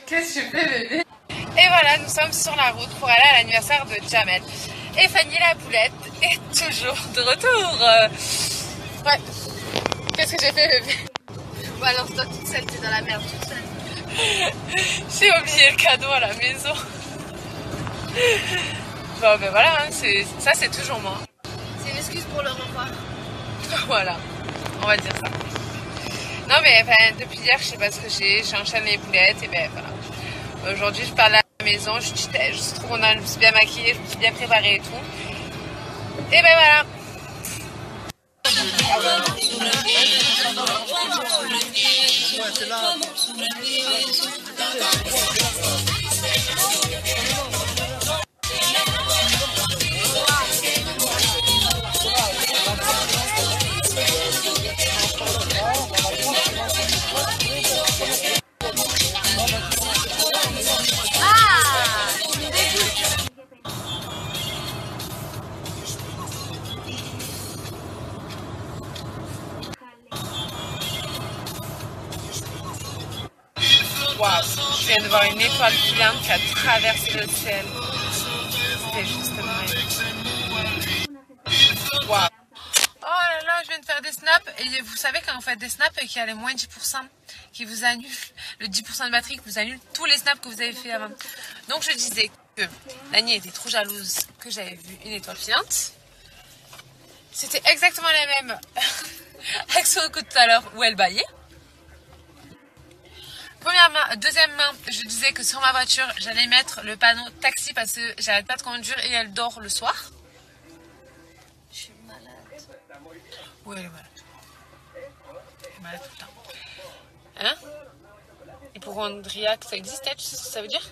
Qu'est-ce que tu fais, bébé? Et voilà, nous sommes sur la route pour aller à l'anniversaire de Jamel. Et Fanny la poulette est toujours de retour. Ouais. Qu'est-ce que j'ai fait, bébé? Bon alors toi toute seule, t'es dans la merde toute seule. J'ai oublié le cadeau à la maison. Bon ben voilà, hein, ça c'est toujours moi. C'est une excuse pour le revoir. Voilà, on va dire ça. Non mais depuis hier, je sais pas ce que j'enchaîne les boulettes et ben voilà. Aujourd'hui je parle à la maison, je suis trop contente, je me suis bien maquillée, je me suis bien préparée et tout. Et ben voilà. Waouh, je viens de voir une étoile filante qui a traversé le ciel. C'était juste magnifique. Waouh. Oh là là, je viens de faire des snaps. Et vous savez quand vous faites des snaps et qu'il y a les moins 10% qui vous annulent, le 10% de batterie qui vous annule tous les snaps que vous avez fait avant. Donc je disais que Nani était trop jalouse que j'avais vu une étoile filante. C'était exactement la même avec son coup de tout à l'heure où elle baillait. Premièrement, deuxièmement, je disais que sur ma voiture, j'allais mettre le panneau taxi parce que j'arrête pas de conduire et elle dort le soir. Je suis malade. Oui, elle est malade. Elle est malade tout le temps. Hein? Hypochondriaque, ça existait, tu sais ce que ça veut dire?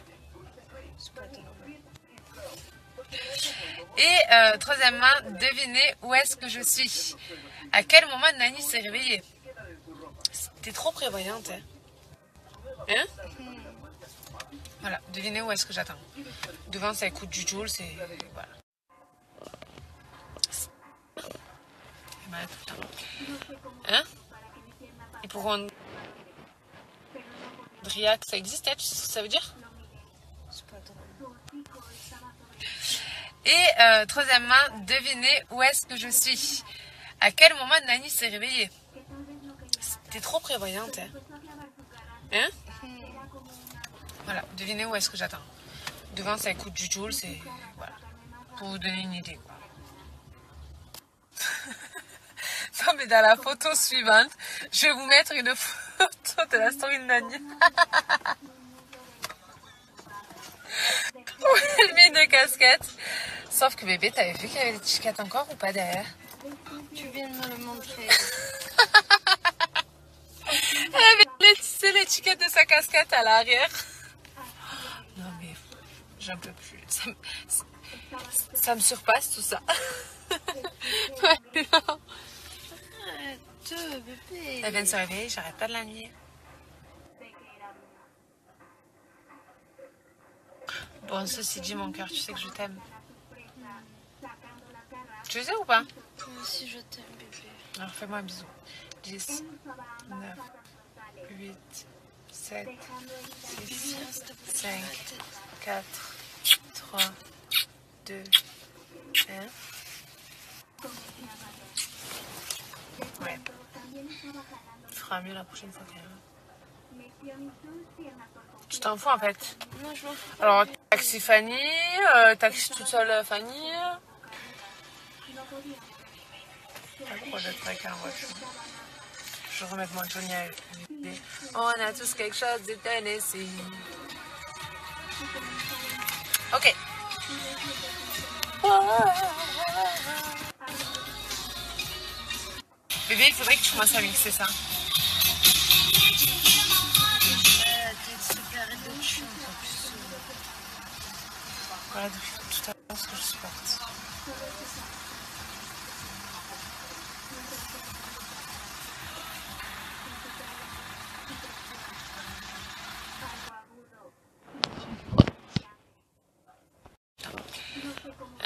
Et troisièmement, devinez où est-ce que je suis. À quel moment Nani s'est réveillée? T'es trop prévoyante, hein? Hein? Voilà, devinez où est-ce que j'attends. Devant, ça écoute du Joule, c'est... Voilà. Elle est malade tout le temps. Hein? Hypochondriaque, ça existait, tu sais ce que ça veut dire? Et troisièmement, devinez où est-ce que je suis. À quel moment Nani s'est réveillée? T'es trop prévoyante, hein? Hein? Voilà, devinez où est-ce que j'attends. Devant, ça écoute du Joule, c'est... Voilà. Pour vous donner une idée, quoi. Non, mais dans la photo suivante, je vais vous mettre une photo de la story de Nani. Où elle met une casquette. Sauf que bébé, t'avais vu qu'il y avait des étiquettes encore ou pas derrière? Tu viens de me le montrer. Elle avait l'étiquette de sa casquette à l'arrière. Non mais, j'en peux plus. Ça me surpasse tout ça. Bébé. Elle vient de se réveiller, j'arrête pas de la nuit. Bon, ceci dit, mon cœur, tu sais que je t'aime. Tu le sais ou pas? Moi aussi je t'aime, bébé. Alors fais-moi un bisou. 10, 9, 8, 7, 6, 5, 4, 3, 2, 1. Ouais. Tu feras mieux la prochaine fois quand même. Tu t'en fous en fait. Non, je m'en fous. Alors, taxi Fanny, taxi toute seule Fanny. Pas trop d'être avec en voiture. Je vais remettre mon Johnny à l'idée. On a tous quelque chose de Tennessee. Ok. Bébé, il faudrait que tu commences à mixer ça. Voilà, depuis tout à l'heure, ce que je supporte.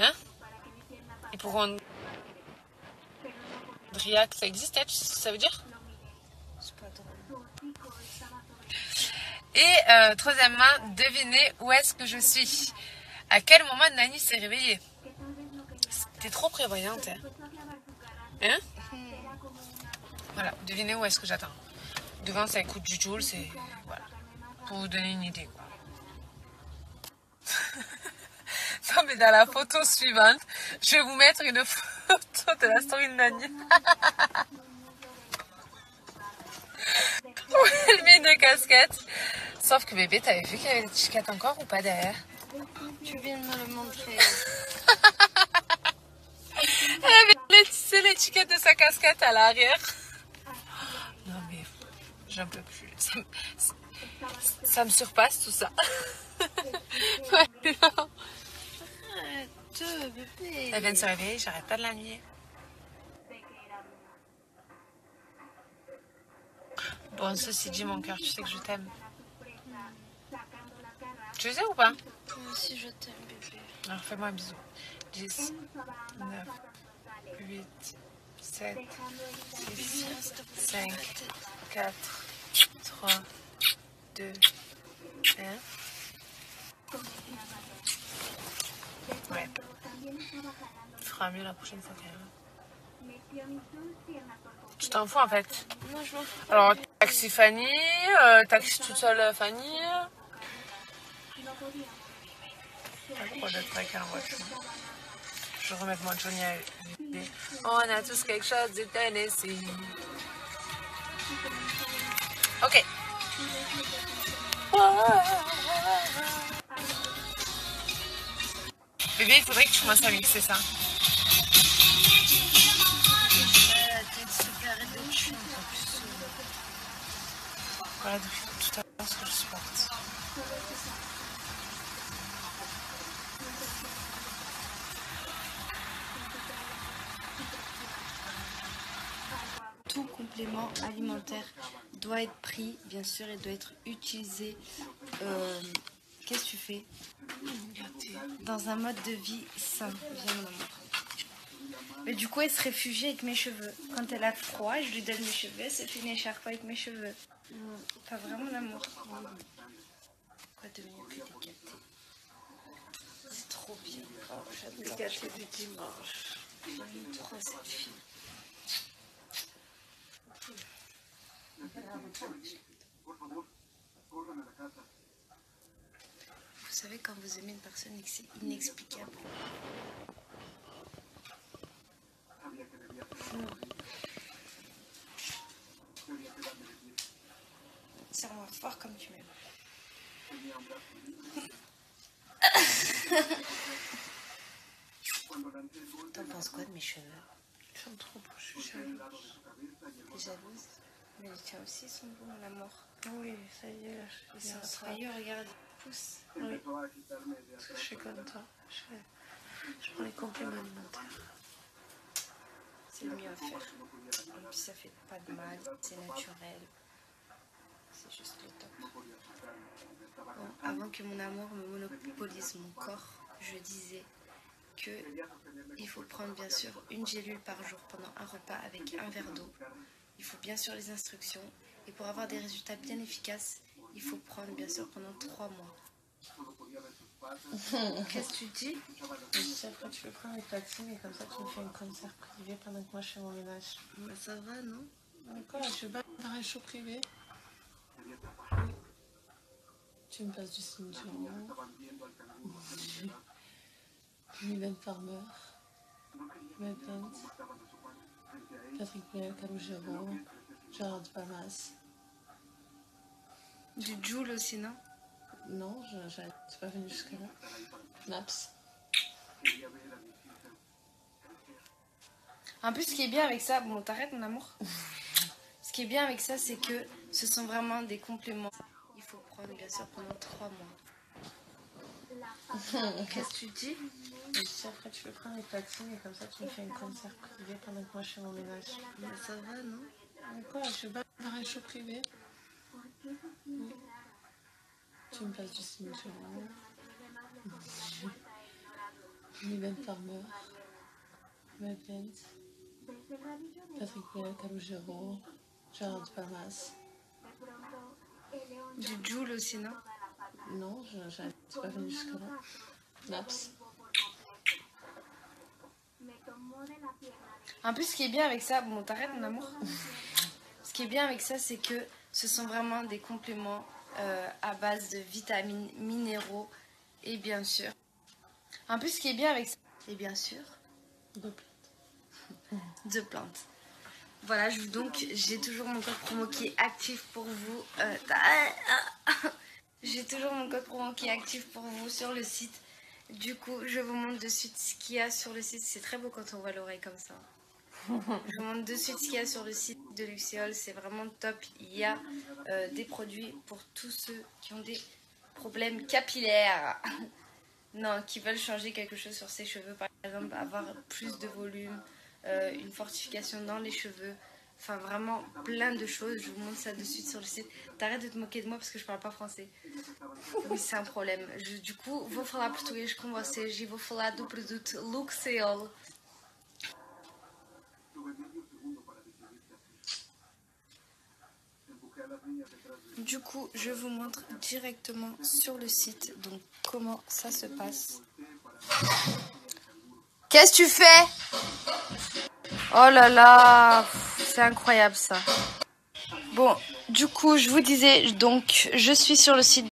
Hein? Hypochondriaque, ça existait, tu sais ce que ça veut dire? C'est pas drôle. Et troisièmement, devinez où est-ce que je suis. À quel moment Nani s'est réveillée? T'es trop prévoyante, hein? Hein? Voilà, devinez où est-ce que j'attends. Devant, ça écoute du Joule, c'est... Voilà. Pour vous donner une idée, quoi. Non, mais dans la photo suivante, je vais vous mettre une photo de la story de Nani. Où elle met une casquette. Sauf que bébé, t'avais vu qu'il y avait des chiquettes encore ou pas derrière? Tu viens de me le montrer. Elle avait l'étiquette de sa casquette à l'arrière. Non mais, j'en peux plus. Ça me surpasse tout ça. Arrête, bébé. Elle vient de se réveiller, j'arrête pas de la nuit. Bon, ceci dit, mon cœur, tu sais que je t'aime. Tu sais ou pas? Moi aussi, je t'aime, bébé. Alors fais-moi un bisou. 10, 9, 8, 7, 6, 5, 4, 3, 2, 1. Ouais. Tu feras mieux la prochaine fois quand même. Tu t'en fous en fait. Non, je m'en fous. Alors, taxi Fanny, taxi toute seule Fanny. Pas le droit d'être avec elle en voiture. Je vais remettre mon Johnny à vider. On a tous quelque chose de Tennessee. Ok. Bébé, il faudrait que tu commences à mixer ça. Arrête de chier, encore plus. Voilà, depuis tout à l'heure, ce que je supporte. Tout complément alimentaire doit être pris, bien sûr, et doit être utilisé. Qu'est-ce que tu fais? Dans un mode de vie sain. Viens, mon amour. Mais du coup, elle se réfugie avec mes cheveux. Quand elle a froid, je lui donne mes cheveux, elle se fait une écharpe avec mes cheveux. Pas vraiment l'amour. Quoi devenir plus décapté? C'est trop bien. Oh, j'adore. Décaté du dimanche. J'aime trop cette fille. Vous savez, quand vous aimez une personne et que c'est inexplicable. Serre-moi fort comme tu m'aimes. T'en penses quoi de mes cheveux? Ils sont trop beaux, je suis jalouse. T'es jalouse? Mais les tiens aussi sont beaux, mon amour. Oui, ça y est, là, je C'est suis un ça. soyeux, regarde, il pousse. Oui, parce que je suis comme toi. Je prends les compléments alimentaires. C'est le mieux à faire. Et puis ça fait pas de mal, c'est naturel. C'est juste le top. Bon, avant que mon amour me monopolise mon corps, je disais que il faut prendre bien sûr une gélule par jour pendant un repas avec un verre d'eau. Il faut bien sûr les instructions. Et pour avoir des résultats bien efficaces, il faut prendre bien sûr pendant 3 mois. Qu'est-ce que tu dis? Après, tu peux prendre les platines et comme ça, tu me fais un concert privé pendant que moi je fais mon ménage. Bah, ça va, non? Quoi, je vais pas faire un show privé. Tu me passes du cimetière. Mylène Farmer, Mel Plant, Patrick Bruel, Calogero, Gérard Palmas. Du Joule aussi, non? Non, je suis pas venue jusqu'à là. Naps. En plus, ce qui est bien avec ça, bon, t'arrêtes mon amour. Ce qui est bien avec ça, c'est que ce sont vraiment des compléments. Il faut prendre bien sûr pendant 3 mois. Qu'est-ce que tu dis? Après, tu peux prendre les platines et comme ça, tu me fais un concert privé pendant que moi je fais mon ménage. Bah, ça va, non? Quoi, je vais pas faire un show privé. Tu me passes du cimetière. Mylène Farmer, Mel Plant, Patrick Bruel, Calogero, Gérard Palmas. Du Joule aussi, non? Non, c'est pas venu jusqu'à là. Naps. En plus, ce qui est bien avec ça, bon, t'arrêtes mon amour. Ce qui est bien avec ça, c'est que ce sont vraiment des compléments à base de vitamines, minéraux et bien sûr. En plus, ce qui est bien avec ça, et bien sûr, de plantes. Voilà, donc j'ai toujours mon code promo qui est actif pour vous. J'ai toujours mon code promo qui est actif pour vous sur le site. Du coup, je vous montre de suite ce qu'il y a sur le site. C'est très beau quand on voit l'oreille comme ça. Je vous montre de suite ce qu'il y a sur le site de Luxéol. C'est vraiment top. Il y a des produits pour tous ceux qui ont des problèmes capillaires. Non, qui veulent changer quelque chose sur ses cheveux. Par exemple, avoir plus de volume, une fortification dans les cheveux. Enfin, vraiment plein de choses. Je vous montre ça de suite sur le site. T'arrêtes de te moquer de moi parce que je parle pas français. Oui, c'est un problème. Du coup, vou falar português com vocês e vou falar do produto Luxéol. Du coup, je vous montre directement sur le site donc comment ça se passe. Qu'est-ce que tu fais? Oh là là, c'est incroyable ça. Bon, du coup, je vous disais, donc je suis sur le site